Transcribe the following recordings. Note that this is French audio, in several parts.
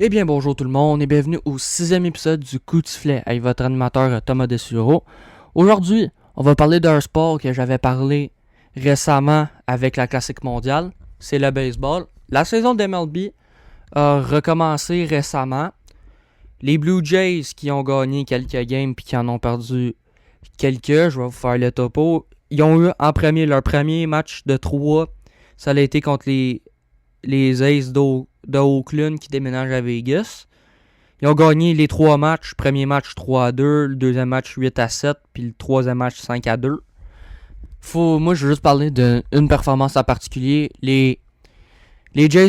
Eh bien bonjour tout le monde et bienvenue au 6e épisode du Coup de sifflet avec votre animateur Thomas Dessureau. Aujourd'hui, on va parler d'un sport que j'avais parlé récemment avec la Classique mondiale, c'est le baseball. La saison de MLB a recommencé récemment. Les Blue Jays qui ont gagné quelques games puis qui en ont perdu quelques, je vais vous faire le topo. Ils ont eu en premier leur premier match de 3, ça a été contre les Aces d'Oakland qui déménagent à Vegas. Ils ont gagné les 3 matchs. Premier match 3-2, le deuxième match 8-7, puis le troisième match 5-2. Moi, je veux juste parler d'une performance en particulier. Les Jays,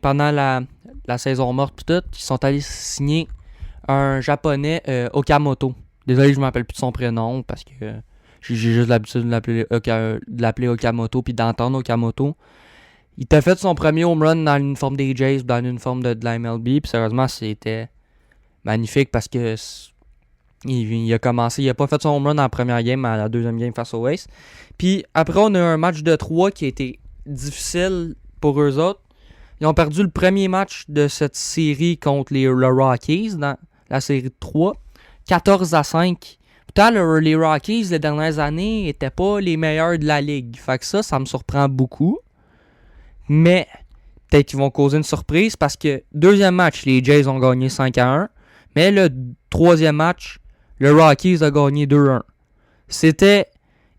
pendant la saison morte pis tout, ils sont allés signer un japonais, Okamoto. Désolé, je ne me rappelle plus de son prénom parce que j'ai juste l'habitude de l'appeler Okamoto puis d'entendre Okamoto. Il t'a fait son premier home run dans l'uniforme des Jays, dans l'uniforme de la MLB. Puis sérieusement, c'était magnifique parce que il a commencé. Il a pas fait son home run dans la première game, mais à la deuxième game face aux Aces. Puis après, on a eu un match de 3 qui a été difficile pour eux autres. Ils ont perdu le premier match de cette série contre les Rockies dans la série de 3. 14-5. Pourtant, les Rockies, les dernières années, n'étaient pas les meilleurs de la ligue. Fait que ça me surprend beaucoup. Mais peut-être qu'ils vont causer une surprise parce que deuxième match, les Jays ont gagné 5-1. Mais le troisième match, le Rockies a gagné 2-1. C'était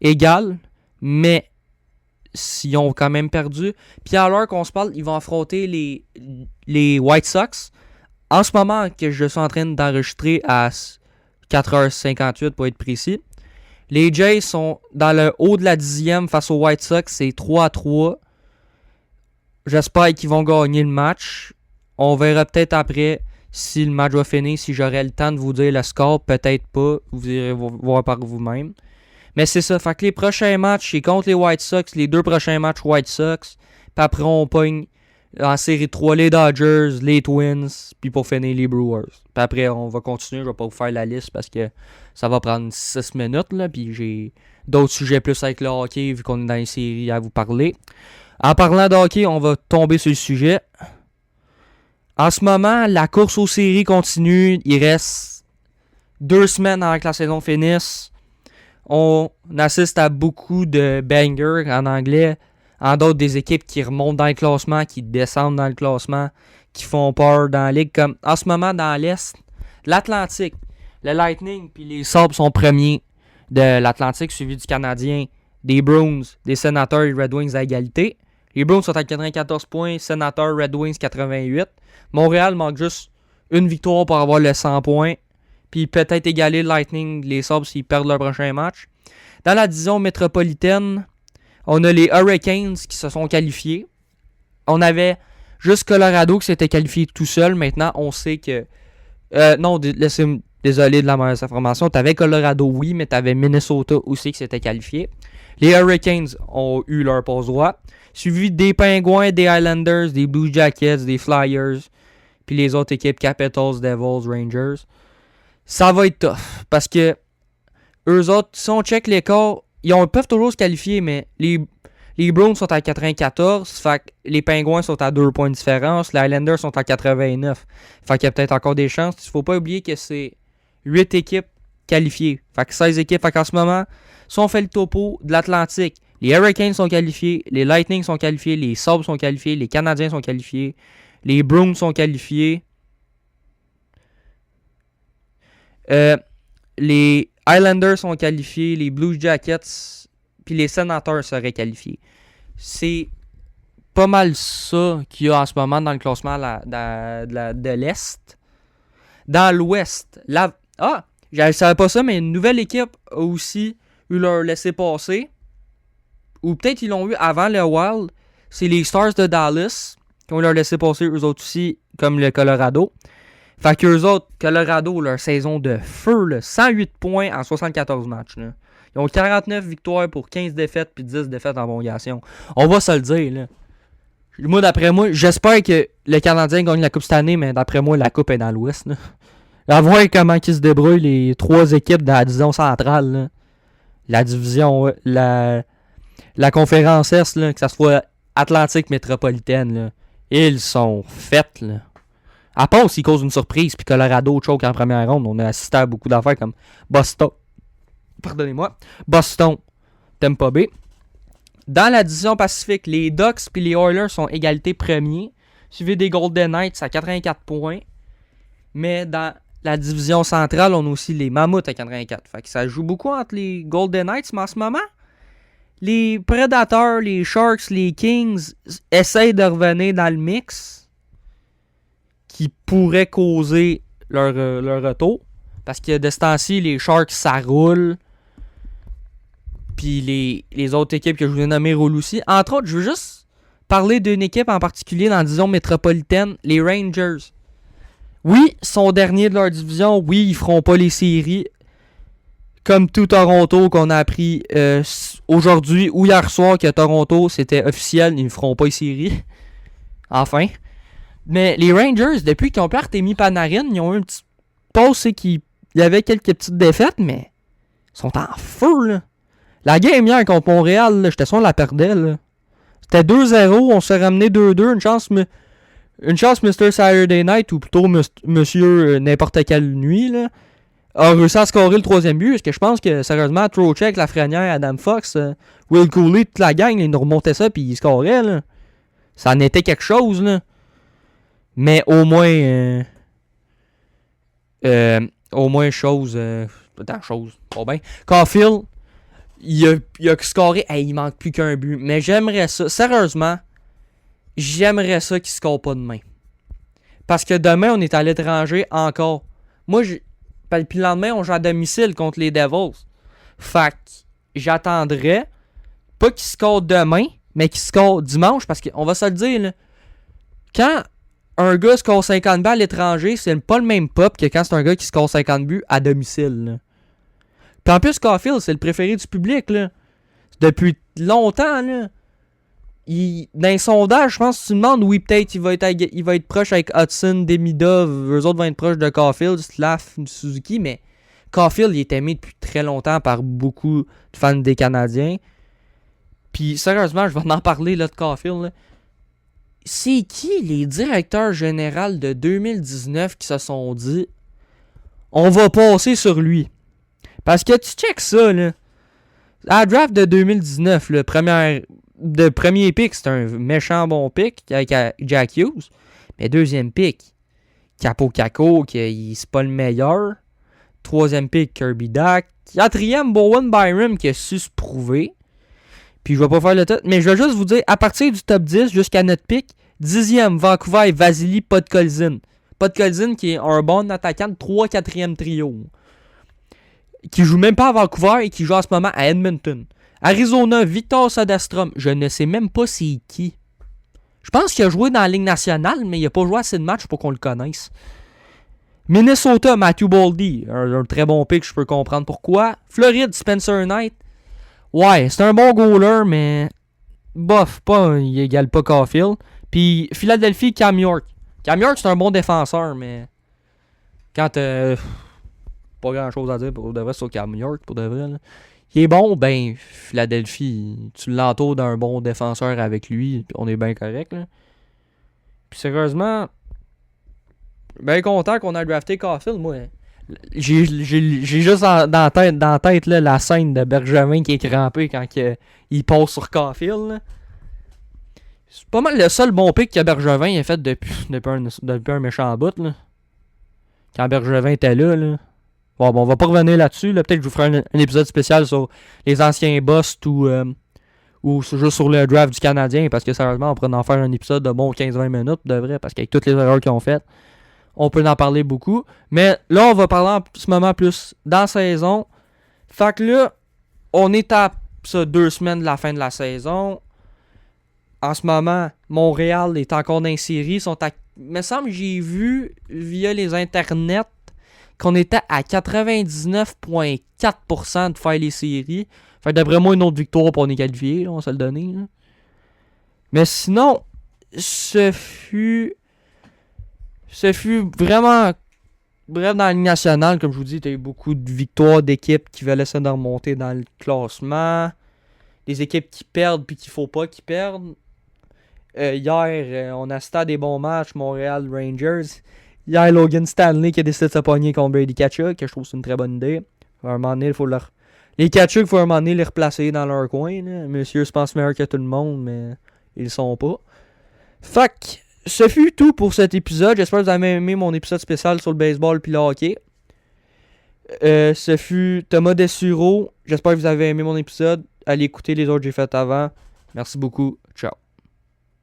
égal, mais ils ont quand même perdu. Puis à l'heure qu'on se parle, ils vont affronter les White Sox. En ce moment que je suis en train d'enregistrer à 4h58 pour être précis, les Jays sont dans le haut de la 10e face aux White Sox. C'est 3-3. J'espère qu'ils vont gagner le match. On verra peut-être après si le match va finir, si j'aurai le temps de vous dire le score. Peut-être pas. Vous irez voir par vous-même. Mais c'est ça. Fait que les prochains matchs, c'est contre les White Sox. Les 2 prochains matchs White Sox. Puis après, on pogne en série 3 les Dodgers, les Twins. Puis pour finir, les Brewers. Puis après, on va continuer. Je vais pas vous faire la liste parce que ça va prendre 6 minutes. Là. Puis j'ai d'autres sujets plus avec le hockey vu qu'on est dans les séries à vous parler. En parlant de hockey, on va tomber sur le sujet. En ce moment, la course aux séries continue. Il reste 2 semaines avant que la saison finisse. On assiste à beaucoup de bangers en anglais. En d'autres, des équipes qui remontent dans le classement, qui descendent dans le classement, qui font peur dans la ligue. Comme en ce moment, dans l'Est, l'Atlantique, le Lightning puis les Sabres sont premiers de l'Atlantique, suivi du Canadien, des Bruins, des Sénateurs et Red Wings à égalité. Les Bruins sont à 94 points, Sénateurs, Red Wings 88. Montréal manque juste une victoire pour avoir le 100 points. Puis peut-être égaler le Lightning, les Sabres s'ils perdent leur prochain match. Dans la division métropolitaine, on a les Hurricanes qui se sont qualifiés. On avait juste Colorado qui s'était qualifié tout seul. Maintenant, on sait que... désolé de la mauvaise information. T'avais Colorado, oui, mais t'avais Minnesota aussi qui s'était qualifié. Les Hurricanes ont eu leur passe droit. Suivi des Pingouins, des Islanders, des Blue Jackets, des Flyers, puis les autres équipes Capitals, Devils, Rangers. Ça va être tough, parce que eux autres, si on check l'écart, ils peuvent toujours se qualifier, mais les Bruins sont à 94, fait que les Pingouins sont à 2 points de différence, les Islanders sont à 89. Fait qu'il y a peut-être encore des chances. Il ne faut pas oublier que c'est 8 équipes qualifiées. Fait que 16 équipes. Fait qu'en ce moment, si on fait le topo de l'Atlantique, les Hurricanes sont qualifiés, les Lightning sont qualifiés, les Sabres sont qualifiés, les Canadiens sont qualifiés, les Bruins sont qualifiés, les Islanders sont qualifiés, les Blue Jackets, puis les Sénateurs seraient qualifiés. C'est pas mal ça qu'il y a en ce moment dans le classement de l'Est. Dans l'Ouest, je ne savais pas ça, mais une nouvelle équipe a aussi eu leur laissez-passer. Ou peut-être ils l'ont eu avant le Wild. C'est les Stars de Dallas qui ont leur laissé-passer eux autres aussi, comme le Colorado. Fait qu'eux autres, Colorado, leur saison de feu, là, 108 points en 74 matchs. Là. Ils ont 49 victoires pour 15 défaites puis 10 défaites en prolongation. On va se le dire, là. Moi, d'après moi, j'espère que le Canadien gagne la Coupe cette année, mais d'après moi, la Coupe est dans l'Ouest. Là. À voir comment ils se débrouillent les 3 équipes de la division centrale. Là. La division, la conférence Est, là, que ça soit Atlantique métropolitaine, là, ils sont faits. Là. À part s'ils causent une surprise, puis Colorado choke en première ronde. On a assisté à beaucoup d'affaires comme Boston. Pardonnez-moi. Boston, Tampa Bay. Dans la division Pacifique, les Ducks et les Oilers sont égalité premiers. Suivi des Golden Knights à 84 points. Mais dans la division centrale, on a aussi les Mammoths à 84. Fait que ça joue beaucoup entre les Golden Knights, mais en ce moment, les Predators, les Sharks, les Kings essayent de revenir dans le mix qui pourrait causer leur retour. Parce que de ce temps-ci, les Sharks, ça roule. Puis les autres équipes que je vous ai nommées roulent aussi. Entre autres, je veux juste parler d'une équipe en particulier dans la division métropolitaine, les Rangers. Oui, ils sont derniers de leur division. Oui, ils feront pas les séries. Comme tout Toronto qu'on a appris aujourd'hui ou hier soir que Toronto, c'était officiel, ils ne feront pas les séries. Enfin. Mais les Rangers, depuis qu'ils ont perdu Artemi Panarin, ils ont eu un petit pause, c'est qu'il y avait quelques petites défaites, mais ils sont en feu, là. La game hier contre Montréal, j'étais sûr qu'on la perdait, là. C'était 2-0, on s'est ramené 2-2, une chance Mr. Saturday Night, ou plutôt Monsieur n'importe quelle nuit, là, a réussi à scorer le troisième but, parce que je pense que, sérieusement, Trocheck, Lafrenière, Adam Fox, Will Cooley, toute la gang, ils nous remontaient ça, puis ils scoraient, là. Ça en était quelque chose, là. Mais au moins... chose... pas bien. Caulfield, il a scoré... Hey, il manque plus qu'un but. Mais j'aimerais ça... Sérieusement, j'aimerais ça qu'il score pas demain. Parce que demain, on est à l'étranger encore. Moi, puis le lendemain, on joue à domicile contre les Devils. Fait que j'attendrais pas qu'il score demain, mais qu'il score dimanche. Parce qu'on va se le dire, là, quand un gars score 50 buts à l'étranger, c'est pas le même pop que quand c'est un gars qui score 50 buts à domicile. Là. Puis en plus, Caulfield, c'est le préféré du public. Là. Depuis longtemps. Là. Dans les sondages, je pense que tu demandes, oui, peut-être il va être proche avec Hudson, Demidov, eux autres vont être proches de Caulfield, Slav, Suzuki, mais Caulfield, il est aimé depuis très longtemps par beaucoup de fans des Canadiens. Puis sérieusement, je vais en parler là, de Caulfield. Là. C'est qui les directeurs généraux de 2019 qui se sont dit on va passer sur lui? Parce que tu check ça, là. À la draft de 2019, le premier pick, c'est un méchant bon pick avec Jack Hughes. Mais deuxième pick, Capo Caco, qui c'est pas le meilleur. Troisième pick, Kirby Dack. Quatrième, Bowen Byram, qui a su se prouver. Puis je vais pas faire le top, mais je vais juste vous dire, à partir du top 10 jusqu'à notre pick, 10e, Vancouver, Vasily, Podkolzin. Podkolzin qui est un bon attaquant de 3-4e trio. Qui joue même pas à Vancouver et qui joue en ce moment à Edmonton. Arizona, Victor Soderstrom. Je ne sais même pas c'est qui. Je pense qu'il a joué dans la Ligue nationale, mais il a pas joué assez de matchs pour qu'on le connaisse. Minnesota, Matthew Boldy. Un très bon pick, je peux comprendre pourquoi. Floride, Spencer Knight. Ouais, c'est un bon goaler, mais bof, il égale pas Caulfield. Puis Philadelphie, Cam York. Cam York, c'est un bon défenseur, mais quand pas grand chose à dire pour de vrai sur Cam York, pour de vrai. Là. Il est bon, ben Philadelphie, tu l'entoures d'un bon défenseur avec lui, puis on est bien correct. Là. Puis sérieusement, bien content qu'on a drafté Caulfield, moi. J'ai juste dans la tête là, la scène de Bergevin qui est crampé quand il passe sur Caulfield. Là. C'est pas mal le seul bon pick que Bergevin a fait depuis un méchant bout. Là. Quand Bergevin était là. Bon, on va pas revenir là-dessus. Là. Peut-être que je vous ferai un épisode spécial sur les anciens boss ou juste sur le draft du Canadien. Parce que sérieusement, on pourrait en faire un épisode de bon 15-20 minutes, de vrai. Parce qu'avec toutes les erreurs qu'ils ont faites, on peut en parler beaucoup. Mais là, on va parler en ce moment plus dans la saison. Fait que là, on est à 2 semaines de la fin de la saison. En ce moment, Montréal est encore dans les séries. Il me semble que j'ai vu via les internets qu'on était à 99,4% de faire les séries. Fait d'après moi, une autre victoire pour on est qualifié. On va se le donner. Là. Mais sinon, ce fut vraiment bref dans la Ligue nationale. Comme je vous dis, il y a eu beaucoup de victoires d'équipes qui veulent essayer de remonter dans le classement. Des équipes qui perdent puis qu'il faut pas qu'ils perdent. Hier, on assistait à des bons matchs, Montréal Rangers. Hier, Logan Stanley qui a décidé de se pogner contre Brady Tkachuk, que je trouve que c'est une très bonne idée. À un moment donné, il faut leur... Les Tkachuk, il faut à un moment donné les replacer dans leur coin. Là. Monsieur se pense meilleur que tout le monde, mais ils le sont pas. Fait que, ce fut tout pour cet épisode. J'espère que vous avez aimé mon épisode spécial sur le baseball puis le hockey. Ce fut Thomas Dessureau. J'espère que vous avez aimé mon épisode. Allez écouter les autres que j'ai fait avant. Merci beaucoup. Ciao.